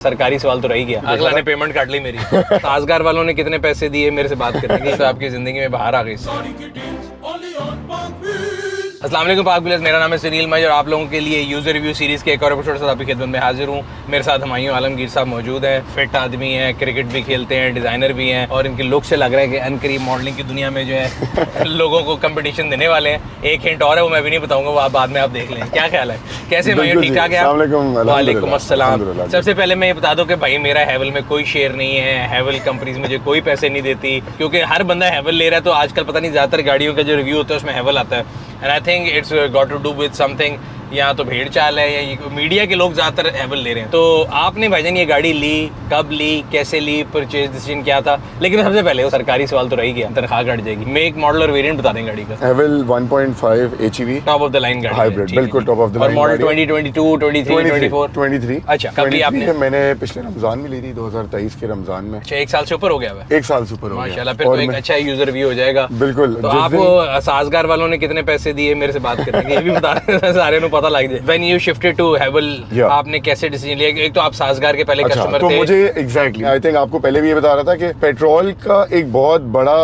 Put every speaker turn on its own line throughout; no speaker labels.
सरकारी सवाल तो रह ही गया। अगला ने पेमेंट काट ली मेरी। साजगार वालों ने कितने पैसे दिए मेरे से बात करेंगे तो आपकी जिंदगी में बाहर आ गई। अस्सलाम वालेकुम पाक व्यूअर्स, मेरा नाम है सुनील मज और आप लोगों के लिए यूज़र रिव्यू सीरीज़ के एक और एपिसोड से आपकी खिदमत में हाजिर हूँ। मेरे साथ हुमायूं आलमगीर साहब मौजूद हैं। फिट आदमी हैं, क्रिकेट भी खेलते हैं, डिज़ाइनर भी हैं और इनके लुक से लग रहा है कि अनकरीब मॉडलिंग की दुनिया में जो है लोगों को कंपटीशन देने वाले हैं। एक हिंट और है, वो मैं भी नहीं बताऊँगा, वो आप बाद में आप देख लें। क्या ख्याल है, कैसे हुमायूं, ठीक ठाक है? वालेकुम अस्सलाम। सबसे पहले मैं ये बता दूँ कि भाई मेरा हैवल में कोई शेयर नहीं है। हैवल कंपनीज मुझे कोई पैसे नहीं देती क्योंकि हर बंदा हैवल ले रहा है। तो आजकल पता नहीं ज़्यादातर गाड़ियों का जो रिव्यू होता है उसमें हैवल आता है। And I think it's got to do with something, या तो भेड़ चाल है या मीडिया के लोग ज़्यादातर हैवल ले रहे हैं। तो आपने भाईजान ये गाड़ी ली, कब ली, कैसे ली, परचेज डिसीजन क्या था? लेकिन सबसे पहले वो सरकारी सवाल तो रह ही गया, तनख्वाह कट जाएगी। मेक, मॉडल और वेरिएंट बता दें गाड़ी का।
हैवल 1.5 HEV
top of the line गाड़ी,
हाइब्रिड, बिल्कुल टॉप ऑफ द
और
लाइन।
मॉडल 2022, 23,
23।
अच्छा, कब ली आपने?
मैंने पिछले रमजान में ली थी, 2023 के रमजान में।
अच्छा, एक साल से ऊपर हो गया है?
एक साल से ऊपर हो गया
माशाल्लाह, फिर तो एक अच्छा यूजर रिव्यू हो जाएगा।
बिल्कुल।
तो आप साजगार वालों ने कितने पैसे दिए मेरे से बात करेंगे, ये भी बता रहे सारे को पता लग जाए। When you shifted to Haval, आपने कैसे डिसीजन लिया? एक तो आप साजगार के पहले कस्टमर
तो
थे।
मुझे एग्जैक्टली आई थिंक आपको पहले भी ये बता रहा था कि पेट्रोल का एक बहुत बड़ा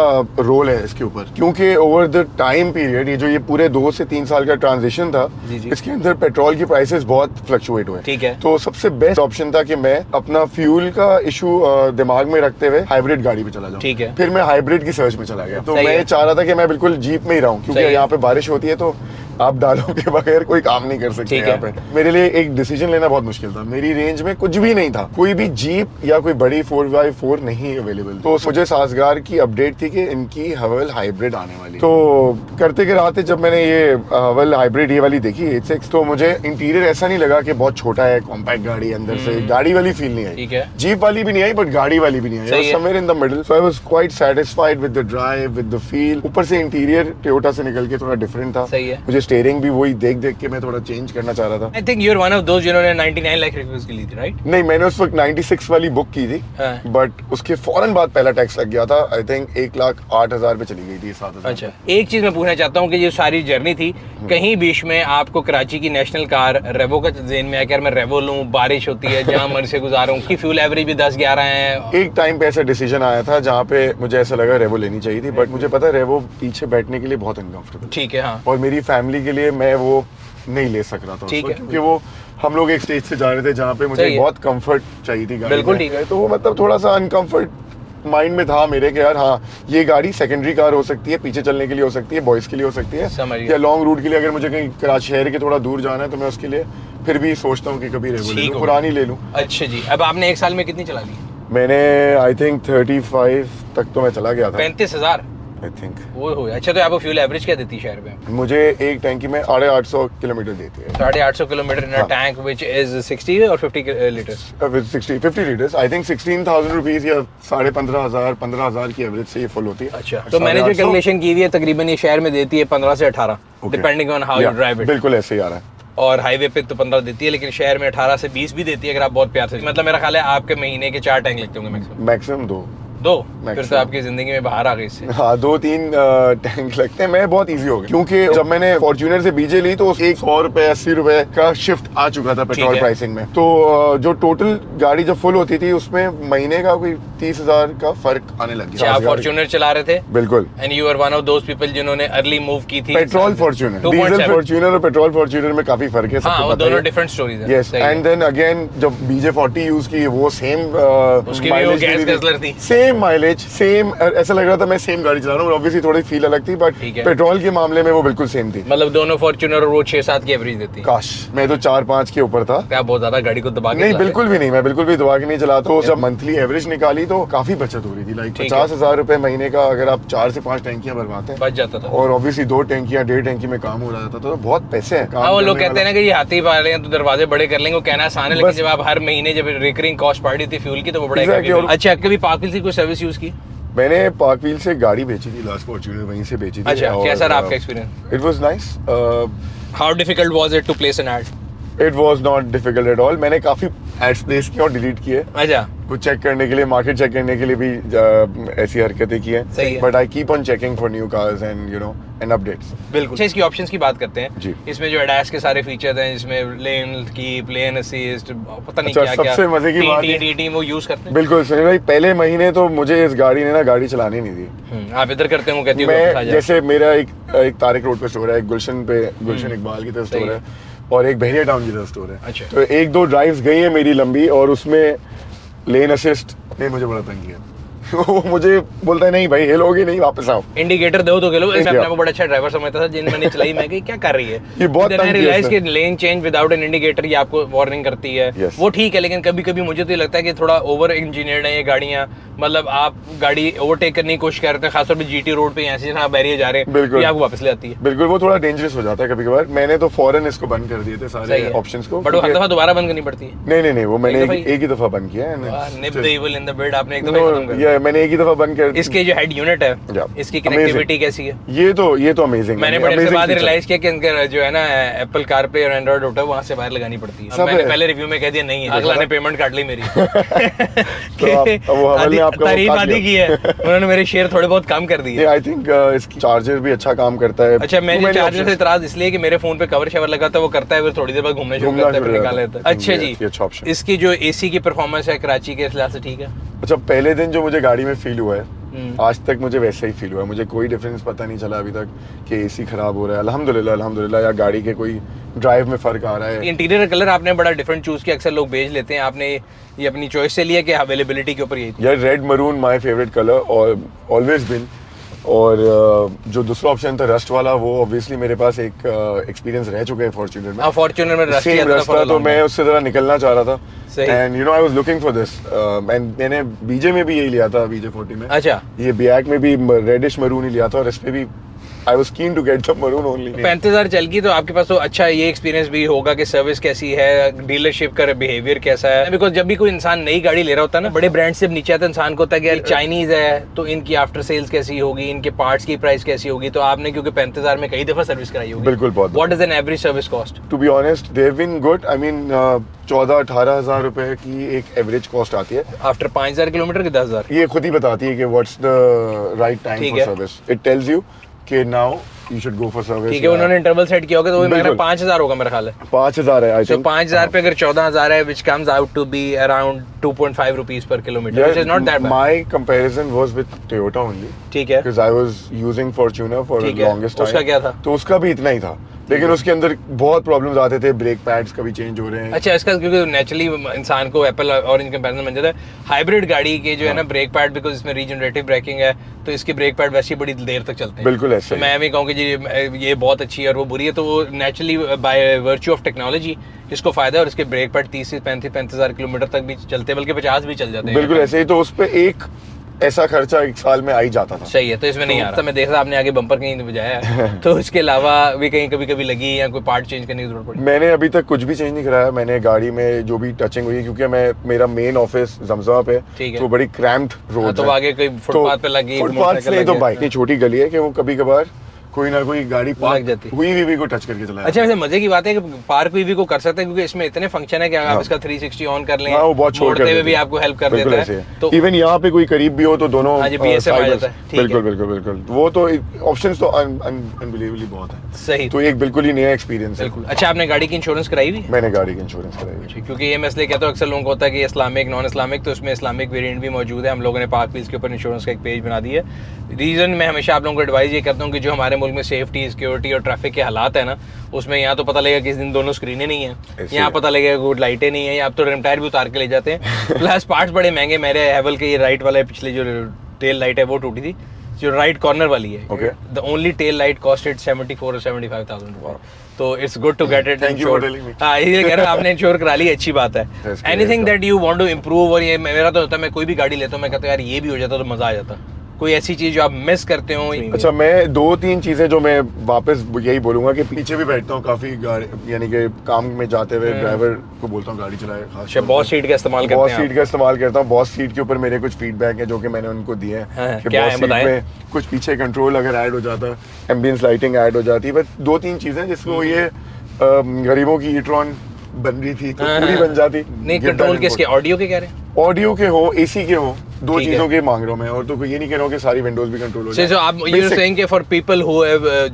रोल है इसके ऊपर, क्योंकि ओवर द टाइम पीरियड ये जो ये पूरे 2 से 3 साल का ट्रांजिशन था, इसके अंदर पेट्रोल की प्राइसेस बहुत फ्लक्चुएट हुए।
ठीक है।
तो सबसे बेस्ट ऑप्शन था कि मैं अपना फ्यूल का इशू दिमाग में रखते हुए हाइब्रिड गाड़ी पे चला जाऊं।
ठीक है।
फिर मैं हाइब्रिड की सर्च में चला गया। तो मैं चाह रहा था कि मैं बिल्कुल जीप में ही रहूं, क्योंकि यहाँ पे बारिश होती है तो आप डालों के बगैर कोई काम नहीं कर सकते यहाँ पे। मेरे लिए एक डिसीजन लेना बहुत मुश्किल था। मेरी रेंज में कुछ भी नहीं था, कोई भी जीप या कोई बड़ी 4x4 नहीं अवेलेबल। तो मुझे साजगार की अपडेट थी कि इनकी हवल हाइब्रिड आने वाली। तो करते कराते जब मैंने ये हवल हाइब्रिड ये वाली देखी 86, तो मुझे इंटीरियर ऐसा नहीं लगा कि बहुत छोटा है, कॉम्पैक्ट गाड़ी, अंदर से गाड़ी वाली फील नहीं आई। जीप वाली भी नहीं आई बट गाड़ी वाली भी नहीं आई, somewhere in the middle. So I was quite satisfied with the drive, with the feel. ऊपर से इंटीरियर टोयोटा से निकल के थोड़ा डिफरेंट था। मुझे स्टीयरिंग भी वही देख के मैं थोड़ा चेंज करना चाह रहा था।
I think you're one of those जिन्होंने 99 लाख रिव्यूज की ली थी, राइट?
नहीं, मैंने उस वक्त 96 वाली बुक की थी, बट उसके फौरन बाद पहला टैक्स लग गया था। आई थिंक 1,08,000 पे चली गई थी, 7,000।
अच्छा, एक चीज मैं पूछना चाहता हूँ कि ये सारी जर्नी थी, कहीं बीच में आपको कराची की नेशनल कार रेवो का ज़हन में आया कि मैं रेवो लूँ, बारिश होती है, जहाँ मर्जी से गुजारूँ, की फ्यूल एवरेज भी 10-11 है।
एक टाइम पे ऐसा डिसीजन आया था जहाँ पे मुझे ऐसा लगा रेवो लेनी चाहिए थी, बट मुझे पता है रेवो पीछे बैठने के लिए बहुत अनकंफर्टेबल।
ठीक है, हाँ।
और मेरी फैमिली के लिए मैं वो नहीं ले सक रहा था, क्योंकि वो हम लोग एक स्टेज से जा रहे थे जहाँ पे मुझे बहुत कंफर्ट चाहिए थी गाड़ी। बिल्कुल ठीक है। तो वो मतलब थोड़ा सा अनकंफर्ट माइंड में था मेरे कि यार हाँ, ये गाड़ी सेकेंडरी कार हो सकती है, पीछे चलने के लिए हो सकती है, बॉयज के लिए हो सकती है, या लॉन्ग रूट के लिए अगर मुझे कहीं कराची शहर के थोड़ा दूर जाना है तो मैं उसके लिए फिर भी सोचता हूँ कि कभी रेवो ले लूं, पुरानी ले लूँ।
अच्छा जी, अब आपने एक साल में कितनी चला ली?
मैंने आई थिंक 35 तक तो मैं चला गया था।
35,000
आई थिंक।
वो हो। अच्छा, तो आपको फ्यूल एवरेज क्या देती है शहर में?
मुझे एक टैंकी में 850 किलोमीटर देती है।
850 kilometre in a tank which is 60 और 50 litres.
With 50 litres I think 16,000 rupees या 15,500 की एवरेज से ये फुल होती है।
अच्छा, तो मैंने जो कैलकुलेशन की हुई है तकरीबन ये शहर में देती है 15 से 18, depending on how you drive it.
बिल्कुल ऐसे ही आ रहा है।
और हाईवे पे तो 15 देती है, लेकिन शहर में 18 से 20 भी देती है अगर आप बहुत प्यार से। मतलब मेरा ख्याल है आपके महीने के 4 टैंक लगते होंगे
मैक्सिमम 2।
फिर तो आपकी जिंदगी में बाहर आ गई इससे।
हाँ, 2-3 टैंक लगते हैं। मैं बहुत इजी हो गया, क्योंकि जब मैंने फॉर्च्यूनर से बीजे ली तो 100 रुपए 80 रुपए का शिफ्ट आ चुका था पेट्रोल प्राइसिंग में। तो जो टोटल गाड़ी जब फुल होती थी उसमें महीने का कोई 30,000 का फर्क आने लग गया।
आप फॉर्च्यूनर चला रहे थे?
बिल्कुल।
And you are one of those people जिन्होंने अर्ली मूव की थी।
पेट्रोल फॉर्च्यूनर, डीजल फॉर्च्यूनर और पेट्रोल फॉर्च्यूनर में काफी फर्क है।
हाँ, वो दोनों डिफरेंट स्टोरीज हैं।
यस, एंड देन अगेन जब BJ40 यूज की, वो सेम
उसकी भी वो गैस गजलर थी,
सेम माइलेज, सेम, ऐसा लग रहा था मैं सेम गाड़ी चला रहा हूँ। ऑब्वियसली थोड़ी फील अलग थी, बट पेट्रोल के मामले में वो बिल्कुल सेम थी।
मतलब दोनों फॉर्च्यूनर और वो 6-7 की एवरेज देती।
काश मैं तो 4-5 के ऊपर था।
क्या बहुत ज्यादा गाड़ी को दबा के?
नहीं, बिल्कुल भी नहीं, मैं बिल्कुल भी दबा के नहीं चलाता। तो जब मंथली एवरेज निकाली तो काफी बचत हो रही थी। लाइक 50,000 रुपए महीने का अगर आप 4 से 5 टैंकियां भरवाते हैं
बच जाता था।
और ऑब्वियसली 2 टैंकियां 1.5 टैंकी में काम हो रहा था, तो बहुत पैसे हैं।
हाँ, वो लोग कहते हैं ना कि ये हाथी पाले हैं तो दरवाजे बड़े कर लेंगे, वो कहना आसान है, लेकिन जब आप हर महीने जब रिकरिंग कॉस्ट पड़ रही थी फ्यूल की तो वो बड़ा। अच्छा, कभी पार्कव्हील की कोई सर्विस यूज की?
मैंने पार्कव्हील से गाड़ी बेची थी, लास्ट फॉर्च्यूनर वहीं से बेची थी।
अच्छा, कैसा रहा आपका experience?
It was nice.
How difficult was it to place an ad?
It was not difficult at all. मैंने काफी एड्स प्लेस किए और डिलीट किए,
अच्छा
कुछ चेक करने के लिए, मार्केट चेक करने के लिए भी ऐसी हरकतें की
सही है।
हैं, but I keep on checking for new cars and you know and updates.
बिल्कुल। अच्छा, इसकी ऑप्शंस की बात करते हैं
जी।
इसमें जो ADAS के सारे फीचर्स हैं, इसमें लेन कीप, लेन असिस्ट, पता नहीं
अच्छा,
क्या क्या,
सबसे मजे की बात है-
TTT वो यूज करते हैं।
बिल्कुल सही भाई, पहले महीने तो मुझे इस गाड़ी ने ना गाड़ी चलानी नहीं दी।
आप इधर करते हो, कहती हो वापस आ
मैं
जाओ।
जैसे मेरा एक तारिक रोड पे स्टोर है, एक गुलशन पे, गुलशन इकबाल की तरफ
सही
स्टोर
है।
है, और एक बहरिया टाउन की तरफ स्टोर है।
अच्छा।
तो एक दो ड्राइव्स गई है मेरी लंबी, और उसमें लेन असिस्ट ने मुझे बड़ा तंग किया। वो मुझे बोलता है नहीं भाई हिलोगे नहीं, वापस आओ।
इंडिकेटर दो तो किलो। मैं
इंडिया।
अपने को बड़ा अच्छा ड्राइवर समझता था, जिन मैंने चलाई मैं कि क्या कर रही है
ये बहुत तंग किया
रियलाइज
इसने।
कि lane change without an indicator ये आपको वार्निंग करती है।
Yes.
वो ठीक है, लेकिन कभी कभी मुझे तो ये लगता है कि थोड़ा ओवर इंजीनियर्ड है ये गाड़ियाँ। मतलब आप गाड़ी ओवरटेक करने की कोशिश कर रहे हैं, खासतौर पे GT रोड पे ऐसे जहाँ बैरियर जा रहे हैं,
बिल्कुल।
ये आपको वापस ले आती है।
बिल्कुल, वो थोड़ा डेंजरस हो जाता है कभी कभार। मैंने तो फौरन इसको बंद कर दिए थे
सही
सारे
है।
ऑप्शंस को,
बट वो हर
क्योंकि-
दफा दोबारा बंद करनी पड़ती है।
नहीं, वो मैंने
एक दफा
एक ही दफा बंद किया है।
निप the evil in the bid आपने एक दफा ही खत्म कर दिया।
ये मैंने एक ही दफा बंद कर
इसके जो हेड यूनिट है,
Yeah.
इसकी
Amazing.
कनेक्टिविटी कैसी है?
ये तो अमेजिंग।
मैंने बड़े से बाद रियलाइज किया कि इनका जो है ना एप्पल कारप्ले और एंड्रॉइड ऑटो वहां से बाहर लगानी पड़ती है।
सब
मैंने
है।
पहले रिव्यू में कह दिया नहीं है, अगला ने पेमेंट काट ली मेरी।
वो हवल ने आपका वो
तारीफ
काट
आधी
लिया।
की है, उन्होंने मेरे शेयर थोड़े बहुत कम कर दिए।
आई थिंक इसकी चार्जर भी अच्छा काम करता है।
अच्छा,
तो
मैंने चार्जर से
options-
इतराज इसलिए कि मेरे फोन पे कवर शवर लगा था, वो करता है फिर थोड़ी देर बाद घूमने शुरू
घूमना
करता है,
शुरू
फिर
हो
निकाल
जाता
लेता
है।
है। अच्छा
ये
जी,
अच्छा ऑप्शन।
इसकी जो AC की परफॉर्मेंस है कराची के हिसाब से ठीक है?
अच्छा, पहले दिन जो मुझे गाड़ी में फील हुआ है,
हम्म।
आज तक मुझे वैसा ही फील हुआ है। मुझे कोई डिफरेंस पता नहीं चला अभी तक कि AC खराब हो रहा है। अल्हम्दुलिल्लाह, या गाड़ी के कोई ड्राइव में फर्क आ रहा है।
इंटीरियर कलर आपने बड़ा डिफरेंट चूज किया, अक्सर लोग बेच लेते हैं, आपने ये अपनी चॉइस से लिया कि अवेलेबिलिटी के ऊपर यही थी?
यार red maroon my favourite colour और ऑलवेज बिन। और जो दूसरा ऑप्शन था रस्ट वाला, वो ऑब्वियसली मेरे पास एक एक्सपीरियंस रह चुका है फॉर्च्यूनर में।
हाँ, फॉर्च्यूनर में रस्ट
सेम
किया था
रास्ता, तो मैं उससे जरा निकलना चाह रहा था।
सही।
And you know I was looking for this, and मैंने BJ में भी यही लिया था, BJ 40 में।
अच्छा,
ये ब्लैक में भी रेडिश मरून ही लिया था, और इस पे भी I was keen to get the maroon only.
35,000 चल गई तो आपके पास तो अच्छा ये एक्सपीरियंस भी होगा कि सर्विस कैसी है, डीलरशिप का बिहेवियर कैसा है। बिकॉज जब भी कोई इंसान नई गाड़ी ले रहा होता है ना, बड़े ब्रांड से नीचे आता इंसान को होता है कि यार चाइनीज है तो इनकी आफ्टर सेल्स कैसी होगी, इनके पार्ट्स की प्राइस कैसी होगी। तो आपने क्योंकि 35,000 में कई दफा सर्विस कराई होगी।
बिल्कुल, बहुत।
What is an average service cost?
To be honest they have been good. I mean 14-18 हज़ार रुपए की एक एवरेज कॉस्ट आती है।
आफ्टर 5,000 किलोमीटर की 10,000?
ये खुद ही बताती है कि व्हाट्स द राइट टाइम
ठीक
फॉर
है।
सर्विस। इट टेल्स यू कि now you should go for service.
ठीक है, उन्होंने इंटरवल सेट किया होगा तो वही मेरा
बिल्कुल।
5,000 होगा मेरा ख्याल है।
5,000 है आई
So
थिंक।
5,000 पे अगर 14,000 है, which comes out to be around 2.5 rupees per kilometer, which is not that bad.
My comparison was with Toyota only
ठीक है,
because I was using Fortuner for the
ठीक है।
longest time।
उसका क्या था?
तो उसका भी इतना ही था, लेकिन उसके अंदर बहुत प्रॉब्लम्स आते थे। ब्रेक पैड्स कभी चेंज हो रहे हैं।
अच्छा, इसका क्योंकि नेचुरली इंसान को एप्पल ऑरेंज कंपैरिजन बन जाता है। हाइब्रिड गाड़ी के जो है ना ब्रेक पैड, बिकॉज इसमें रीजनरेटिव ब्रेकिंग है, तो इसके ब्रेक पैड वैसे ही बड़ी देर तक चलते हैं।
बिल्कुल ऐसे
तो
ही।
मैं भी कहूँ कि जी ये बहुत अच्छी है और वो बुरी है, तो वो naturally by virtue of technology इसको फायदा है। और इसके ब्रेक पैड 30 से 35,000 किलोमीटर तक भी चलते हैं, बल्कि 50 भी चल जाते हैं।
बिल्कुल ऐसे ही। तो उस पे एक ऐसा खर्चा एक साल में आ ही जाता था।
सही है, तो इसमें नहीं आ रहा। मैं देख रहा आपने आगे बम्पर कहीं बजाया है, तो इसके अलावा भी कहीं कभी कभी लगी या कोई पार्ट चेंज करने की जरूरत पड़ी?
मैंने अभी तक कुछ भी चेंज नहीं कराया। मैंने गाड़ी में जो भी टचिंग हुई, क्योंकि मेरा मेन ऑफिस जमजमा पे,
ठीक है।
तो बड़ी क्रैम्प्ड रोड
तो आगे कोई फुटपाथ पे लगी,
फुटपाथ नहीं तो बाइक की छोटी गली है कि वो कभी कभार कोई ना कोई गाड़ी
लग
पार्क
जाती।
हुई भी को टच करके चलाया।
अच्छा, वैसे मजे की बात है कि पार्क भी को कर सकते हैं, क्योंकि इसमें इतने फंक्शन है कि आप इसका 360 ऑन कर लें,
हाँ, वो बहुत छोड़
मोड़ते
कर
हुए
देती
भी
है।
आपको हेल्प कर
बिल्कुल
देता
ऐसे
है।
है।
तो
इवन यहाँ पे कोई करीब भी हो तो दोनों
हाँ जी, BSM आ जाता है। ठीक है।
बिल्कुल वो तो ऑप्शंस तो अनबिलीवेबली बहुत है।
सही,
तो एक बिल्कुल ही नया एक्सपीरियंस है।
बिल्कुल। अच्छा, आपने गाड़ी की इंश्योरेंस कराई हुई?
मैंने गाड़ी की इंश्योरेंस कराई है।
क्योंकि ये मैं इसलिए कहता हूँ, अक्सर लोगों को होता है कि इस्लामिक नॉन इस्लामिक, तो उसमें इस्लामिक वेरिएंट भी मौजूद है। हम लोगों ने पाक व्हील्स के ऊपर इंश्योरेंस का एक पेज बना दिया है। रीज़न मैं हमेशा आप लोगों को एडवाइस ये करता हूँ कि जो हमारे मुल्क में सेफ्टी, सिक्योरिटी और ट्रैफिक के हालात है ना, उसमें यहाँ तो पता लगेगा कि इस दिन दोनों स्क्रीनें नहीं है, यहाँ पता लगेगा गुड लाइटें नहीं है, आप तो रिम टायर भी उतार के ले जाते हैं। प्लस पार्ट्स बड़े महंगे। मेरे हैवल के ये राइट वाला पिछले जो टेल लाइट है वो टूटी थी, जो राइट कॉर्नर वाली है।
Okay.
The only tail light costed 74 or 75,000 रुपए। तो it's good to get it
Thank you for telling me.
हाँ, ये कह रहा हूँ आपने इंश्योर करा ली, अच्छी बात है।
That's great.
Anything that you want to improve. और ये मेरा तो होता है, मैं कोई भी गाड़ी लेता हूँ, मैं कहता हूँ यार ये भी हो जाता तो मजा आ जाता। कोई ऐसी चीज जो आप मिस करते हो?
अच्छा, मैं 2-3 चीजें जो मैं वापस यही बोलूंगा कि पीछे भी बैठता हूँ काफी गाड़ी, यानी कि काम में जाते हुए ड्राइवर को बोलता हूँ गाड़ी चलाए।
अच्छा, बॉस सीट का इस्तेमाल करते
बॉस
हैं
सीट का इस्तेमाल करता हूँ। बॉस सीट के ऊपर मेरे कुछ फीडबैक है जो कि मैंने उनको दिए हैं
हाँ,
कि
क्या
बॉस
है,
सीट
बताएं।
में कुछ पीछे कंट्रोल अगर ऐड हो जाता, एम्बियंस लाइटिंग ऐड हो जाती। बस 2-3 चीजें जिसको ये गरीबों की ई-ट्रॉन बन रही थी तो पूरी बन जाती।
नहीं, कंट्रोल किसके, ऑडियो के कह रहे हैं?
ऑडियो के हो, एसी के हो, दो
ठीक
चीजों के मांग रहा हूं मैं, और तो कोई ये नहीं कह रहा हूं कि सारी विंडोज भी कंट्रोल हो जाए।
So आप यू सेइंग कि फॉर पीपल हु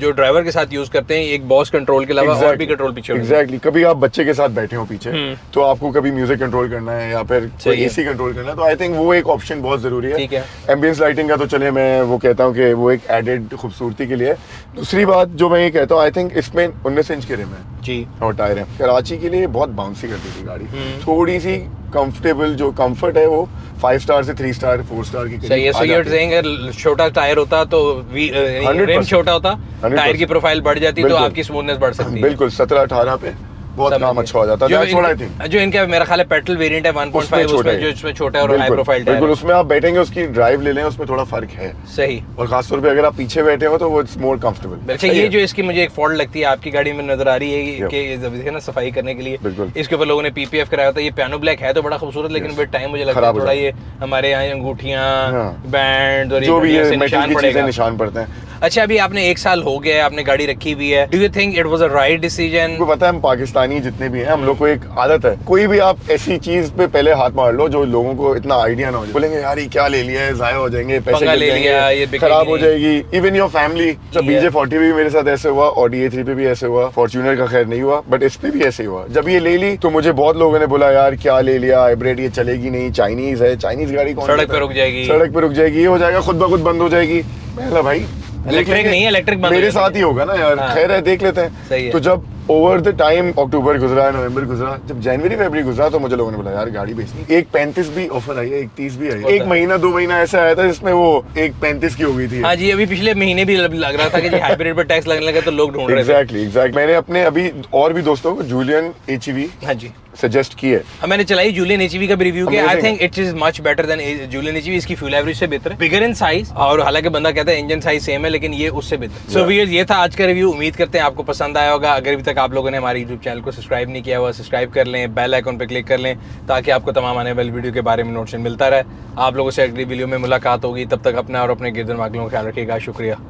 जो ड्राइवर के साथ यूज करते हैं एक बॉस कंट्रोल के अलावा और भी कंट्रोल पीछे होगा।
एग्जैक्टली, कभी आप बच्चे के साथ बैठे हो पीछे तो आपको कभी म्यूजिक कंट्रोल करना है या फिर कोई एसी कंट्रोल करना है, तो आई थिंक वो एक ऑप्शन बहुत जरूरी है।
ठीक है।
एम्बियंस लाइटिंग का तो चले मैं वो कहता हूँ कि वो एक एडेड खूबसूरती के लिए। दूसरी बात जो मैं ये कहता हूँ, आई थिंक इसमें 19 इंच के रिम है
जी
और टायर है। कराची के लिए बहुत बाउंसी करती थी गाड़ी, थोड़ी सी कंफर्टेबल, जो कंफर्ट है वो 5 स्टार से 3 स्टार 4 स्टार की
सही है। सो यू आर सेइंग छोटा टायर होता तो रिम छोटा होता, टायर की प्रोफाइल बढ़ जाती तो आपकी स्मूथनेस बढ़ सकती है।
बिल्कुल 17-18 पे बहुत काम अच्छा हो जाता है।
जो इनका मेरा ख्याल है पेट्रोल वेरिएंट है 1.5 उसमें जो इसमें छोटा है और हाई प्रोफाइल टायर,
बिल्कुल उसमें आप बैठेंगे उसकी ड्राइव ले लें, उसमें थोड़ा फर्क है।
सही।
और खासतौर पे अगर आप पीछे बैठे हो तो वो इट्स मोर कंफर्टेबल।
अच्छा, ये जो इसकी मुझे एक फॉल्ट लगती है आपकी गाड़ी में नजर आ रही है कि ना सफाई करने के लिए इसके ऊपर लोगों ने पीपीएफ कराया होता है। ये पियानो ब्लैक है तो बड़ा खूबसूरत, लेकिन विद टाइम मुझे लगता है थोड़ा ये हमारे यहाँ अंगूठियां, बैंड और
जो भी
निशान
पड़ते हैं।
अच्छा, अभी आपने 1 साल हो गया है, आपने गाड़ी रखी भी है, do you think it was a right decision?
आपको पता है हम पाकिस्तानी जितने भी हैं, हम लोग को एक आदत है, कोई भी आप ऐसी चीज पे पहले हाथ मार लो जो लोगों को इतना आइडिया ना हो जाए, बोलेंगे यार ये क्या ले लिया है, जाया हो जाएंगे, पैसे गिर जाएंगे, खराब हो जाएगी, इवन योर फैमिली। BJ40 भी मेरे साथ ऐसे हुआ, Audi A3 पे भी ऐसे हुआ, फॉर्च्यूनर का खैर नहीं हुआ, बट इस पे भी ऐसे हुआ। जब ये ले ली तो मुझे बहुत लोगों ने बोला यार क्या ले लिया, हाइब्रिड, ये चलेगी नहीं, चाइनीज है, चाइनीज गाड़ी कौन
सड़क पे रुक जाएगी,
ये हो जाएगा, खुद ब खुद बंद हो जाएगी। मैं भाई
इलेक्ट्रिक नहीं है, इलेक्ट्रिक
मेरे साथ ही होगा ना यार। खैर है, देख लेते हैं। तो जब ओवर द टाइम अक्टूबर गुजरा, नवंबर गुजरा, जब जनवरी फरवरी गुजरा तो मुझे लोगों ने बोला यार गाड़ी बेचनी। एक 35 भी ऑफर आई है, एक 30 भी आई है, एक महीना 2 महीना ऐसा आया था जिसमें वो एक 35 की हो गई थी।
हाँ जी, अभी पिछले महीने भी लग रहा था कि हाइब्रिड पर टैक्स लगने लगा तो लोग ढूंढ रहे थे।
एग्जैक्टली मैंने अपने अभी और भी दोस्तों को जूलियन HEV
हाँ जी
सजेस्ट की है।
मैंने चलाई जूलियन HEV का भी रिव्यू किया। I think it is much better than Jolion HEV। इसकी फ्यूल एवरेज से बेहतर है, बिगर इन साइज, और हालांकि बंदा कहता है इंजन साइज सेम है लेकिन ये उससे बेहतर। सो व्यूअर्स, ये था आज का रिव्यू। उम्मीद करते हैं आपको पसंद आया होगा। अगर अभी तक आप लोगों ने हमारे यूट्यूब चैनल को सब्सक्राइब नहीं किया हुआ, सब्सक्राइब कर लें, बेल आइकन पर क्लिक कर लें ताकि आपको तमाम आने वाली वीडियो के बारे में नोटिफिकेशन मिलता रहे। आप लोगों से अगली वीडियो में मुलाकात होगी, तब तक अपना और अपने गिरदन वागलों का ख्याल रखिएगा। शुक्रिया।